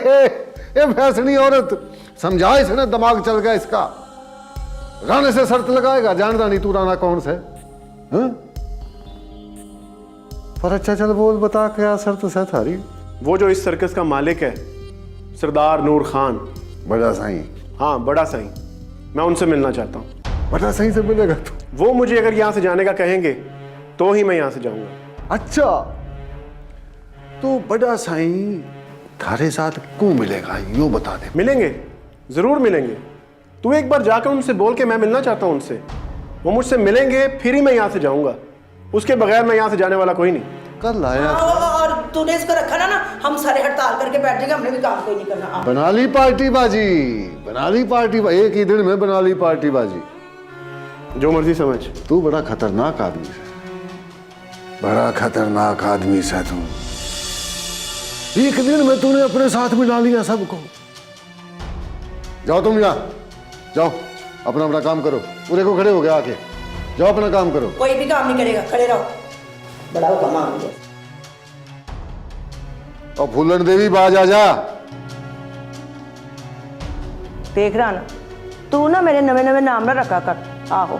ये फैसनी औरत, समझा इसने, दिमाग चल गया इसका। राणे से शर्त लगाएगा, जानता नहीं तू राणा कौन से। हाँ? पर अच्छा चल बोल, बता क्या शर्त है थारी? वो जो इस सर्कस का मालिक है, सरदार नूर खान। बड़ा साईं? हाँ, बड़ा साईं। मैं उनसे मिलना चाहता हूँ। बड़ा साईं से मिलेगा तू? वो मुझे अगर यहाँ से जाने का कहेंगे तो ही मैं यहाँ से जाऊंगा। अच्छा, तो बड़ा साईं थारे साथ क्यों मिलेगा, यो बता दे। मिलेंगे, जरूर मिलेंगे। तू एक बार जाकर उनसे बोल के मैं मिलना चाहता हूँ उनसे। वो मुझसे मिलेंगे फिर ही मैं यहाँ से जाऊंगा, उसके बगैर मैं यहाँ से जाने वाला कोई नहीं। कल आया और तूने इसको रखा ना, हम सारे हड़ताल करके बैठ जाएंगे, हमने भी काम कोई नहीं करना। बना ली पार्टी बाजी, बना ली पार्टी, एक ही दिन में बना ली पार्टी बाजी। जो मर्जी समझ। तू बड़ा खतरनाक आदमी है, बड़ा खतरनाक आदमी है तू। एक दिन में तूने अपने साथ मिला लिया सबको। जाओ तुम, यहाँ जाओ, अपना अपना काम करो। पूरे को खड़े हो गया, आके जाओ अपना काम करो। कोई भी काम नहीं करेगा, खड़े रहो। बड़ा हुक्म आ गया। और फूलन देवी बाज आ जा। देख रहा ना तू, ना मेरे नवे नवे नाम ना रखा कर। आहो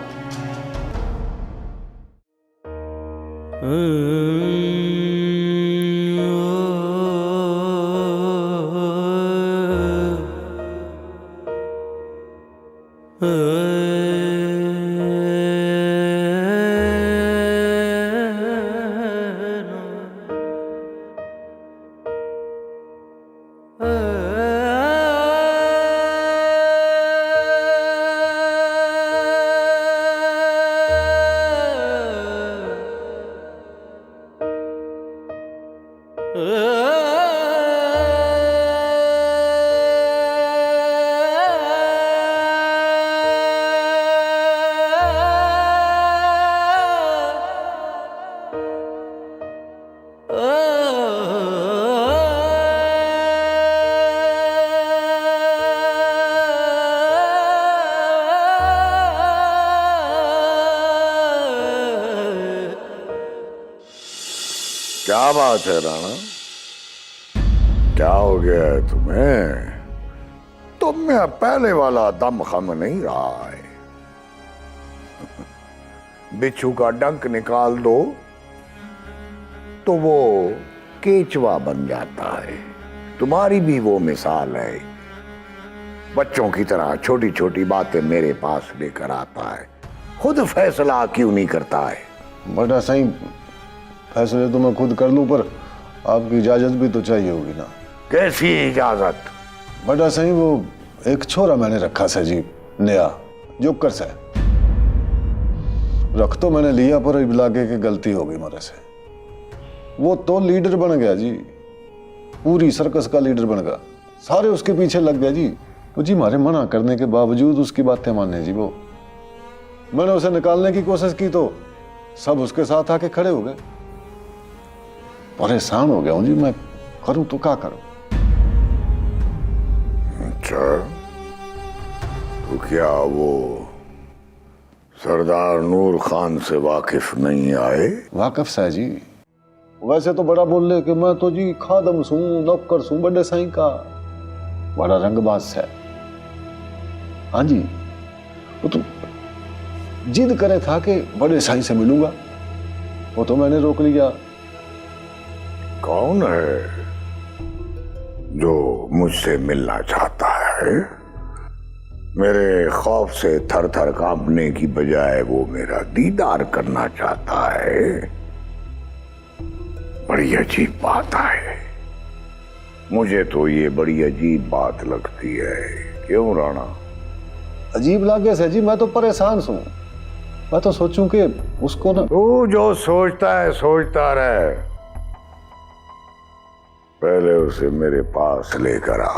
क्या बात है राणा, क्या हो गया है तुम्हें? तुम में पहले वाला दम खम नहीं रहा है। बिच्छू का डंक निकाल दो तो वो केचवा बन जाता है। तुम्हारी भी वो मिसाल है। बच्चों की तरह छोटी छोटी बातें मेरे पास लेकर आता है, खुद फैसला क्यों नहीं करता है? बड़ा साईं, फैसले तो मैं खुद कर लूं, पर आपकी इजाजत भी तो चाहिए होगी ना। कैसी इजाजत? बड़ा साईं, वो एक छोरा मैंने रखा से जी, नया जोकर से। रख तो मैंने लिया, पर अब लागे कि गलती हो गई मेरे से। वो तो लीडर बन गया जी, पूरी सर्कस का लीडर बन गया। सारे उसके पीछे लग गया जी। वो जी मारे मना करने के बावजूद उसकी बातें माने जी। वो मैंने उसे निकालने की कोशिश की तो सब उसके साथ आके खड़े हो गए। परेशान हो गया हूं जी मैं, करूं तो क्या करूं? अच्छा, तो क्या वो सरदार नूर खान से वाकिफ नहीं आए? वाकिफ सा जी, वैसे तो बड़ा बोल रहे कि मैं तो जी खादम सूं, नौकर सूं बड़े साईं का। बड़ा रंगबाज है। हाँ जी, वो तो जिद करे था कि बड़े साईं से मिलूंगा, वो तो मैंने रोक लिया। कौन है जो मुझसे मिलना चाहता है? मेरे खौफ से थर थर कांपने की बजाय वो मेरा दीदार करना चाहता है। बड़ी अजीब बात है, मुझे तो ये बड़ी अजीब बात लगती है। क्यों राणा? अजीब लागे से जी, मैं तो परेशान हूं। मैं तो सोचूं कि उसको ना। तू जो सोचता है सोचता रहे, पहले उसे मेरे पास लेकर आ,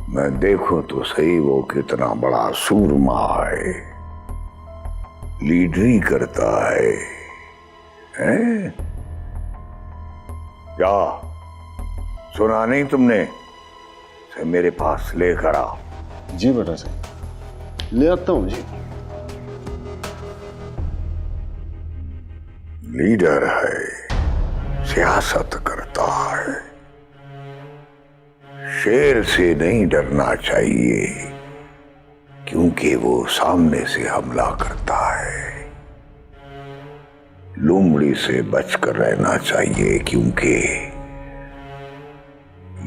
मैं देखूं तो सही वो कितना बड़ा सूरमा है, लीडरी करता है, हैं? क्या सुना नहीं तुमने? से मेरे पास लेकर आ। जी बेटा साईं, ले आता हूं जी। लीडर है, सियासत करता है, शेर से नहीं डरना चाहिए, क्योंकि वो सामने से हमला करता है। लोमड़ी से बचकर रहना चाहिए, क्योंकि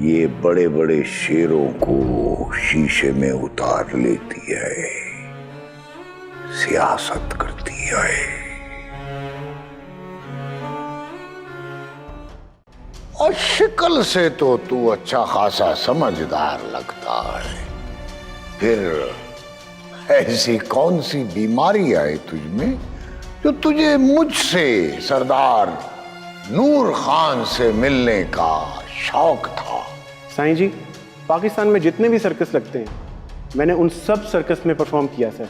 ये बड़े बड़े शेरों को शीशे में उतार लेती है, सियासत करती है। और शक्ल से तो तू अच्छा खासा समझदार लगता है, फिर ऐसी कौन सी बीमारी आई तुझमें जो तुझे मुझसे, सरदार नूर खान से मिलने का शौक था? साईं जी, पाकिस्तान में जितने भी सर्कस लगते हैं, मैंने उन सब सर्कस में परफॉर्म किया सर।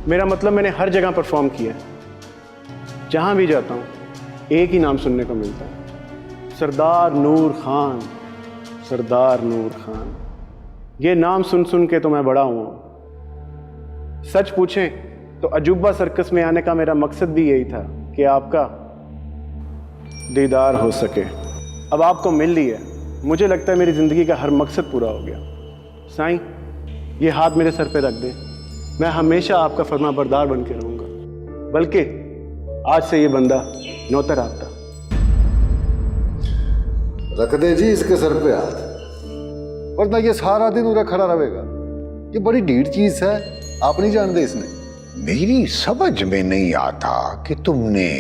मेरा मतलब मैंने हर जगह परफॉर्म किया है। जहां भी जाता हूं एक ही नाम सुनने को मिलता है, सरदार नूर खान, सरदार नूर खान। ये नाम सुन सुन के तो मैं बड़ा हुआ। सच पूछें तो अजूबा सर्कस में आने का मेरा मकसद भी यही था कि आपका दीदार हो सके। अब आपको मिल लिया, मुझे लगता है मेरी जिंदगी का हर मकसद पूरा हो गया। साईं, ये हाथ मेरे सर पे रख दें, मैं हमेशा आपका फरमाबरदार बन के रहूंगा। बल्कि आज से ये बंदा नौकर आपका। रख दे जी इसके सर पे हाथ, वरना ये सारा दिन उरा खड़ा रहेगा। ये बड़ी ढीठ चीज है, आप नहीं जानते इसने। मेरी समझ में नहीं आता कि तुमने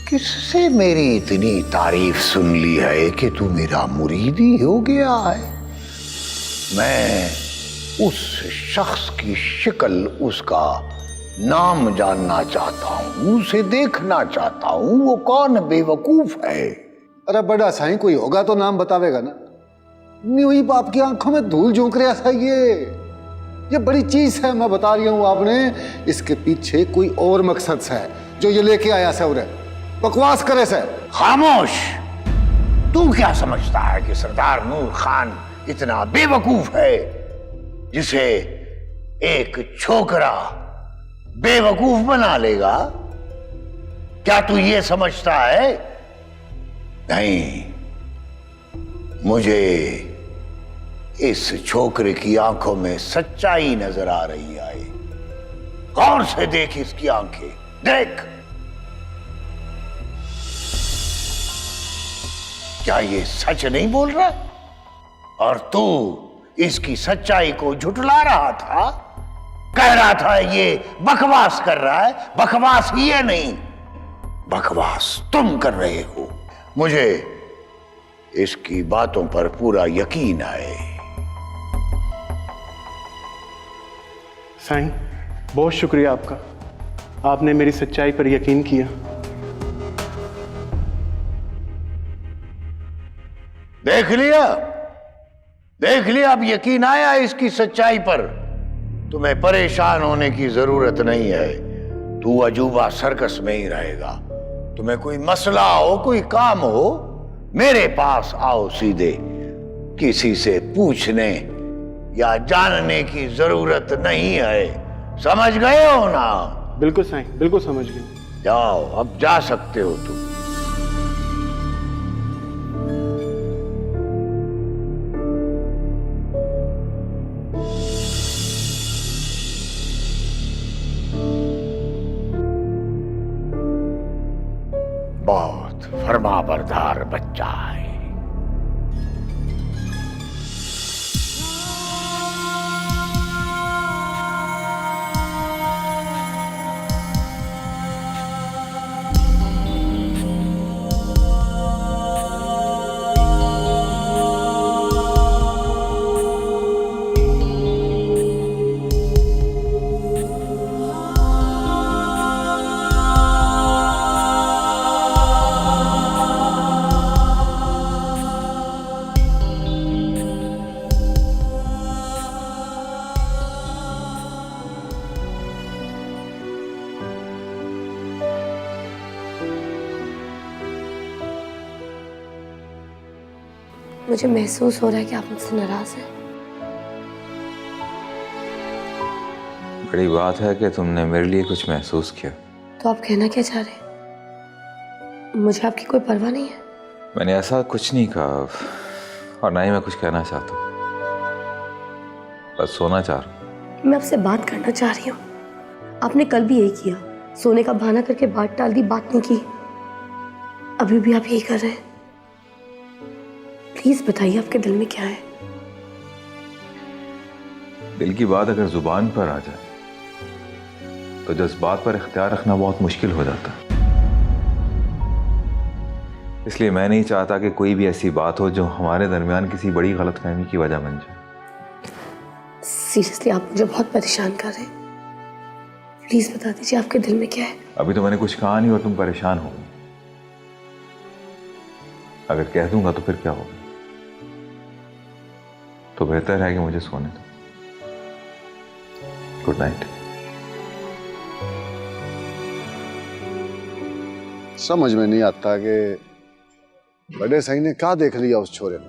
किससे मेरी इतनी तारीफ सुन ली है कि तू मेरा मुरीद ही हो गया है। मैं उस शख्स की शक्ल, उसका नाम जानना चाहता हूं, उसे देखना चाहता हूं। वो कौन बेवकूफ है? अरे बड़ा साईं, कोई होगा तो नाम बतावेगा ना। नहीं हुई बाप की आंखों में धूल झोंक रहा था। ये बड़ी चीज है, मैं बता रही हूं आपने। इसके पीछे कोई और मकसद है जो ये लेके आया से। उरे बकवास करे से। खामोश! तू क्या समझता है कि सरदार नूर खान इतना बेवकूफ है जिसे एक छोकरा बेवकूफ बना लेगा? क्या तू ये समझता है? नहीं, मुझे इस छोकरे की आंखों में सच्चाई नजर आ रही है। गौर से देख इसकी आंखें, देख। क्या ये सच नहीं बोल रहा? और तू इसकी सच्चाई को झुठला रहा था, कह रहा था ये बकवास कर रहा है। बकवास ये नहीं, बकवास तुम कर रहे हो। मुझे इसकी बातों पर पूरा यकीन है। साईं, बहुत शुक्रिया आपका, आपने मेरी सच्चाई पर यकीन किया। देख लिया, देख लिया, अब यकीन आया इसकी सच्चाई पर। तुम्हें परेशान होने की जरूरत नहीं है। तू अजूबा सर्कस में ही रहेगा। तुम्हें कोई मसला हो, कोई काम हो, मेरे पास आओ सीधे। किसी से पूछने या जानने की जरूरत नहीं है। समझ गए हो ना? बिल्कुल साईं, बिल्कुल समझ गए। जाओ, अब जा सकते हो तुम। बहुत फरमाबरदार बच्चा है। मुझे महसूस हो रहा है कि आप मुझसे नाराज हैं। बड़ी बात है कि तुमने मेरे लिए कुछ महसूस किया। तो आप कहना क्या चाह रहे हैं? मुझे आपकी कोई परवाह नहीं है? मैंने ऐसा कुछ नहीं कहा और ना ही मैं कुछ कहना चाहता हूँ। बस सोना चाह रहा हूँ। मैं आपसे बात करना चाह रही हूँ। आपने कल भी यही किया, सोने का बहाना करके बात टाल दी, बात नहीं की। अभी भी आप यही कर रहे हैं। प्लीज बताइए आपके दिल में क्या है। दिल की बात अगर जुबान पर आ जाए तो जज्बात पर इख्तियार रखना बहुत मुश्किल हो जाता है। इसलिए मैं नहीं चाहता कि कोई भी ऐसी बात हो जो हमारे दरमियान किसी बड़ी गलतफहमी की वजह बन जाए। सीरियसली आप मुझे बहुत परेशान कर रहे हैं। प्लीज बता दीजिए आपके दिल में क्या है। अभी तो मैंने कुछ कहा नहीं और तुम परेशान हो। अगर कह दूंगा तो फिर क्या होगा? तो बेहतर है कि मुझे सोने दो। Good night. समझ में नहीं आता कि बड़े सही ने क्या देख लिया उस छोरे में।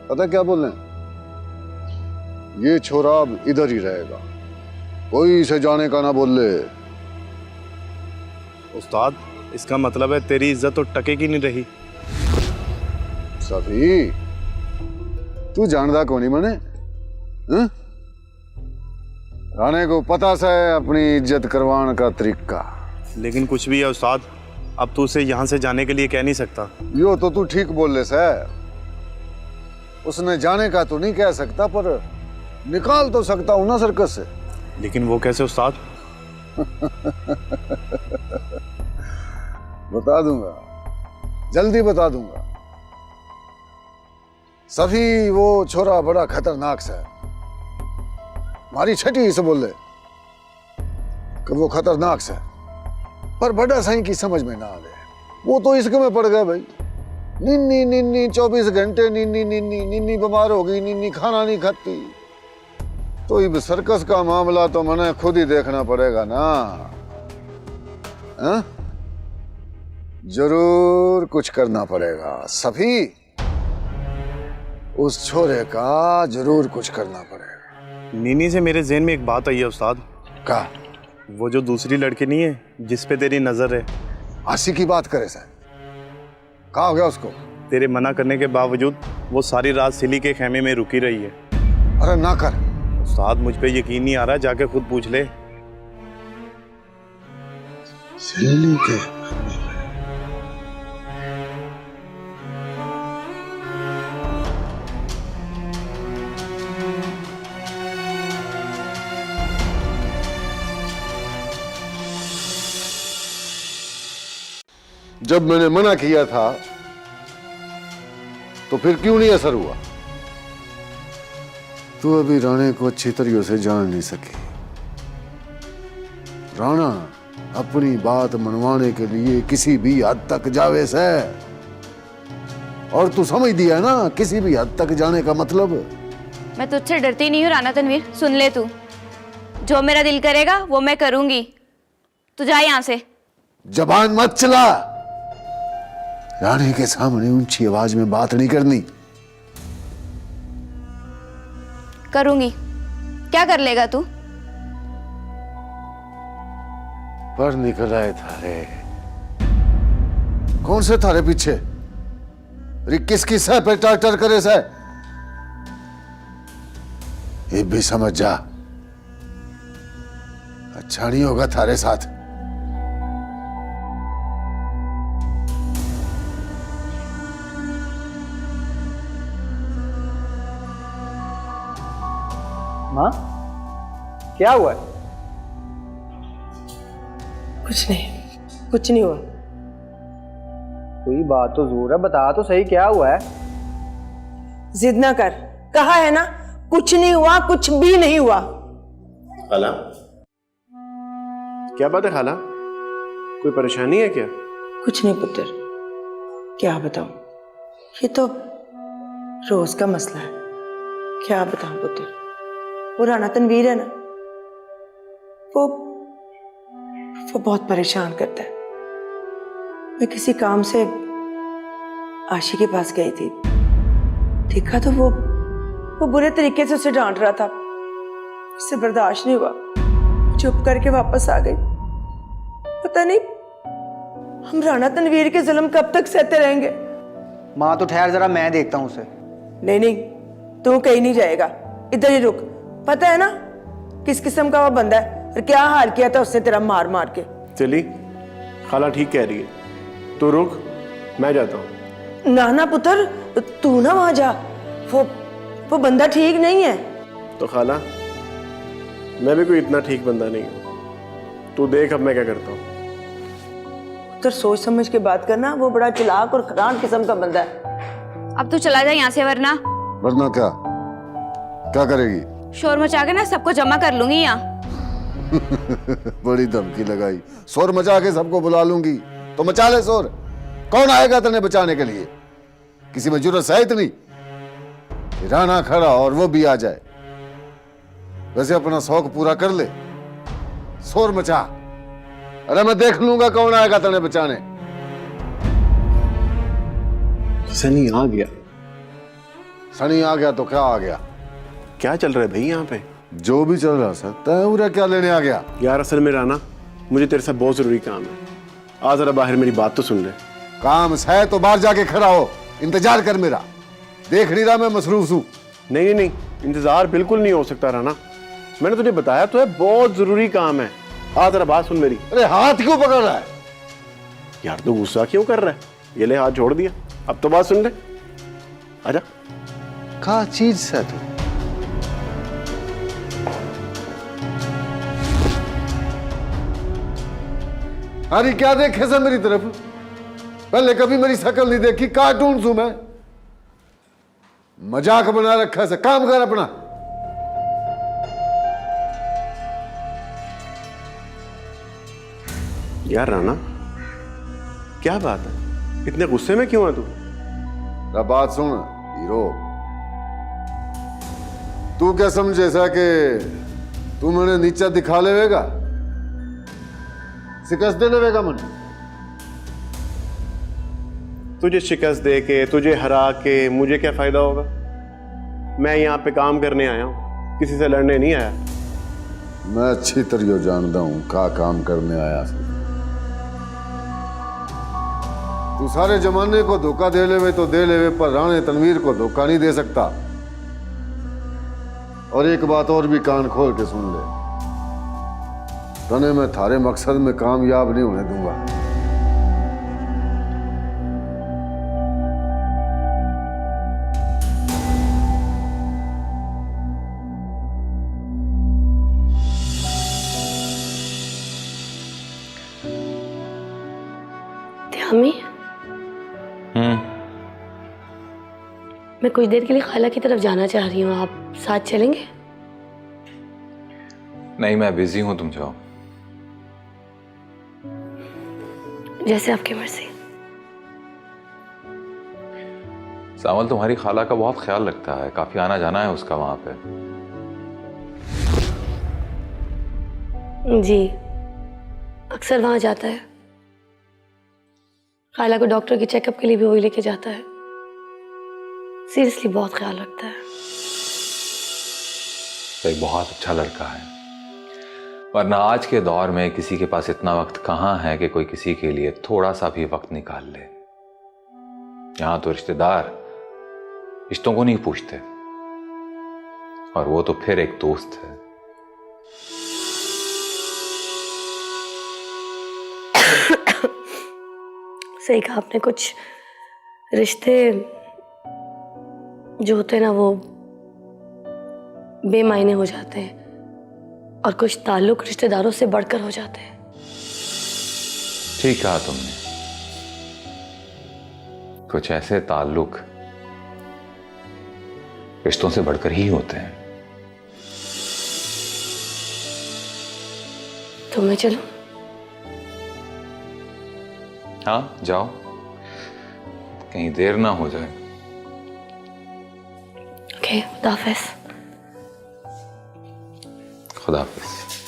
पता क्या बोल रहे हैं? ये छोरा अब इधर ही रहेगा, कोई इसे जाने का ना बोल ले। उस्ताद, इसका मतलब है तेरी इज्जत तो टकेगी नहीं रही। सफी, तू जानदा कौन ही मने? राणे को पता सा है अपनी इज्जत करवाने का तरीका। लेकिन कुछ भी है उस्ताद, अब तू उसे यहाँ से जाने के लिए कह नहीं सकता। यो तो तू ठीक बोल ले सा। उसने जाने का तो नहीं कह सकता, पर निकाल तो सकता हूं ना सर्कस से। लेकिन वो कैसे उस्ताद? बता दूंगा, जल्दी बता दूंगा। सभी वो छोरा बड़ा खतरनाक सा है। हमारी छठी से बोल ले कि वो खतरनाक सा है, पर बड़ा सही की समझ में ना आ गए। वो तो इश्क में पड़ गए भाई। निन्नी निन्नी 24 घंटे निन्नी निन्नी निन्नी बीमार हो गई, निन्नी खाना नहीं खाती। तो इब सर्कस का मामला तो मैंने खुद ही देखना पड़ेगा ना। हा? जरूर कुछ करना पड़ेगा सभी। उस छोरे का जरूर कुछ करना पड़ेगा। नीनी से मेरे ज़हन में एक बात आई है उस्ताद। का? वो जो दूसरी लड़की नहीं है जिस पे तेरी नजर है। आशी की बात करे सर, कहा हो गया उसको? तेरे मना करने के बावजूद वो सारी रात सिली के खेमे में रुकी रही है। अरे ना कर उस्ताद, मुझ पे यकीन नहीं आ रहा, जाके खुद पूछ ले। सिल्ली के जब मैंने मना किया था तो फिर क्यों नहीं असर हुआ? तू अभी राणे को अच्छी तरीके से जान नहीं सकी। राणा अपनी बात मनवाने के लिए किसी भी हद तक जावे से, और तू समझ दिया ना किसी भी हद तक जाने का मतलब। मैं तुझसे डरती नहीं हूँ राणा तनवीर, सुन ले तू। जो मेरा दिल करेगा वो मैं करूंगी। तू जा यहाँ से। जबान मत चला। राणे के सामने ऊंची आवाज में बात नहीं करनी। करूंगी। क्या कर लेगा तू? पर निकल आए थारे। कौन से थारे पीछे? किसकी सह पे टाटर करे सह? ये भी समझ जा, अच्छा नहीं होगा थारे साथ। माँ, क्या हुआ है? कुछ नहीं, कुछ नहीं हुआ। कोई बात तो जरूर है, बता तो सही क्या हुआ है? जिद ना कर, कहा है ना कुछ नहीं हुआ, कुछ भी नहीं हुआ। खाला, क्या बात है खाला? कोई परेशानी है क्या? कुछ नहीं पुत्र, क्या बताऊं, ये तो रोज का मसला है। क्या बताऊं पुत्र, वो राणा तनवीर है ना, वो बहुत परेशान करता है। मैं किसी काम से आशी के पास गई थी, देखा तो वो बुरे तरीके से उसे डांट रहा था। उससे बर्दाश्त नहीं हुआ, चुप करके वापस आ गई। पता नहीं हम राणा तनवीर के जुल्म कब तक सहते रहेंगे? माँ तो ठहर जरा, मैं देखता हूँ उसे। नहीं नहीं, तू कहीं नहीं जाएगा, इधर ही रुक। पता है ना किस किस्म का वो बंदा है और क्या हाल किया था उसने तेरा मार मार के। चली, खाला ठीक कह रही है, तू रुक, मैं जाता हूँ। ना ना पुत्र, तू ना वहां जा, वो बंदा ठीक नहीं है। तो खाला, मैं भी कोई इतना ठीक बंदा नहीं हूँ, तू देख अब मैं क्या करता हूँ। तो सोच समझ के बात करना, वो बड़ा चालाक और खरान किस्म का बंदा है। अब तू चला जा यहाँ से, वरना वरना क्या क्या करेगी? शोर मचा के ना सबको जमा कर लूंगी यहाँ। बड़ी धमकी लगाई, शोर मचा के सबको बुला लूंगी। तो मचा ले शोर, कौन आएगा तने बचाने के लिए? किसी में जरूरत है इतनी? राणा खड़ा और वो भी आ जाए। वैसे अपना शौक पूरा कर ले, शोर मचा। अरे मैं देख लूंगा कौन आएगा तने बचाने। सनी आ गया। सनी आ गया तो क्या आ गया? क्या चल रहा है भाई यहाँ पे? जो भी चल रहा सर, तय उरा क्या लेने आ गया? यार असल में राना, मुझे तेरे साथ बहुत जरूरी काम है। आ जरा बाहर, मेरी बात तो सुन ले। काम है तो बाहर जाके खड़ा हो, इंतजार कर मेरा। देख नहीं रहा मैं मसरूफ हूं। नहीं नहीं नहीं, इंतजार बिल्कुल नहीं हो सकता राना, मैंने तुझे बताया तो है, बहुत जरूरी काम है। आ जरा बात सुन मेरी। अरे हाथ क्यों पकड़ रहा है? यार तू गुस्सा क्यों कर रहा है? ये ले, हाथ छोड़ दिया, अब तो बात सुन ले। आजा। क्या चीज से तू? अरे क्या देखे से मेरी तरफ? पहले कभी मेरी शक्ल नहीं देखी, कार्टून हूं मैं। मजाक बना रखा है, काम कर अपना। यार राना, क्या बात है, इतने गुस्से में क्यों है तू? अब बात सुन हीरो, तू क्या समझे ऐसा कि तू मैंने नीचा दिखा लेगा, शिकस्त दे लेगा मन? तुझे शिकस्त दे के, तुझे हरा के मुझे क्या फायदा होगा? मैं यहाँ पे काम करने आया हूँ, किसी से लड़ने नहीं आया। मैं अच्छी तरह जानता हूं का काम करने आया। तू सारे जमाने को धोखा दे लेवे तो दे लेवे, पर राणे तनवीर को धोखा नहीं दे सकता। और एक बात और भी कान खोल के सुन ले, तने मैं थारे मकसद में कामयाब नहीं होने दूंगा। त्यामी, मैं कुछ देर के लिए खाला की तरफ जाना चाह रही हूँ, आप साथ चलेंगे? नहीं, मैं बिजी हूं, तुम जाओ। जैसे आपकी मर्जी। सावल तुम्हारी खाला का बहुत ख्याल रखता है, काफी आना जाना है उसका वहां पे। जी, अक्सर वहां जाता है। खाला को डॉक्टर के चेकअप के लिए भी वही लेके जाता है। सीरियसली बहुत ख्याल रखता है। तो एक बहुत अच्छा लड़का है, वरना आज के दौर में किसी के पास इतना वक्त कहाँ है कि कोई किसी के लिए थोड़ा सा भी वक्त निकाल ले। यहां तो रिश्तेदार रिश्तों को नहीं पूछते, और वो तो फिर एक दोस्त है। सही कहा आपने, कुछ रिश्ते जो होते हैं ना वो बेमायने हो जाते हैं, और कुछ ताल्लुक रिश्तेदारों से बढ़कर हो जाते हैं। ठीक कहा तुमने, कुछ ऐसे ताल्लुक रिश्तों से बढ़कर ही होते हैं। तो मैं चलूं? हाँ जाओ, कहीं देर ना हो जाए। ओके, खुदा हाफिज़। खुदा हाफिज़।